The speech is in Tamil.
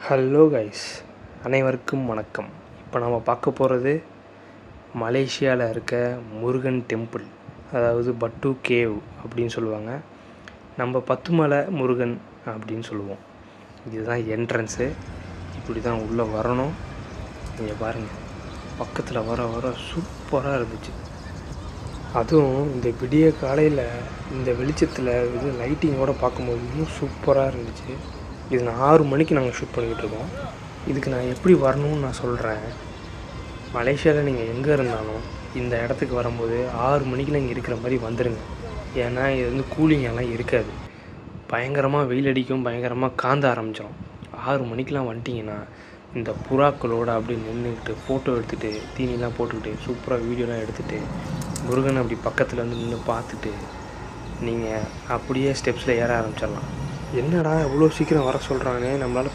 ஹலோ கைஸ், அனைவருக்கும் வணக்கம். இப்போ நம்ம பார்க்க போகிறது மலேசியாவில் இருக்க முருகன் டெம்பிள், அதாவது பட்டு கேவ் அப்படின்னு சொல்லுவாங்க. நம்ம பத்துமலை முருகன் அப்படின்னு சொல்லுவோம். இதுதான் என்ட்ரன்ஸு. இப்படி தான் உள்ளே வரணும். நீங்கள் பாருங்கள், பக்கத்தில் வர வர சூப்பராக இருந்துச்சு. அதுவும் இந்த விடிய காலையில் இந்த வெளிச்சத்தில் இது லைட்டிங்கோடு பார்க்கும்போது இன்னும் சூப்பராக இருந்துச்சு. இது 6 மணிக்கு நாங்கள் ஷூட் பண்ணிக்கிட்டு இருக்கோம். இதுக்கு நான் எப்படி வரணும்னு நான் சொல்கிறேன். மலேசியாவில் நீங்கள் எங்கே இருந்தாலும் இந்த இடத்துக்கு வரும்போது 6 மணிக்கெலாம் இங்கே இருக்கிற மாதிரி வந்துடுங்க. ஏன்னா இது வந்து கூலிங் எல்லாம் இருக்காது. பயங்கரமாக வெயில் அடிக்கும், பயங்கரமாக காந்த ஆரம்பிச்சிடும். 6 மணிக்கெலாம் வந்துட்டிங்கன்னா இந்த புறாக்களோடு அப்படி நின்றுக்கிட்டு ஃபோட்டோ எடுத்துகிட்டு தீனிலாம் போட்டுக்கிட்டு சூப்பராக வீடியோலாம் எடுத்துகிட்டு முருகன் அப்படி பக்கத்தில் வந்து நின்று பார்த்துட்டு நீங்கள் அப்படியே ஸ்டெப்ஸில் ஏற ஆரம்பிச்சிடலாம். என்னடா இவ்வளோ சீக்கிரம் வர சொல்கிறாங்க, நம்மளால்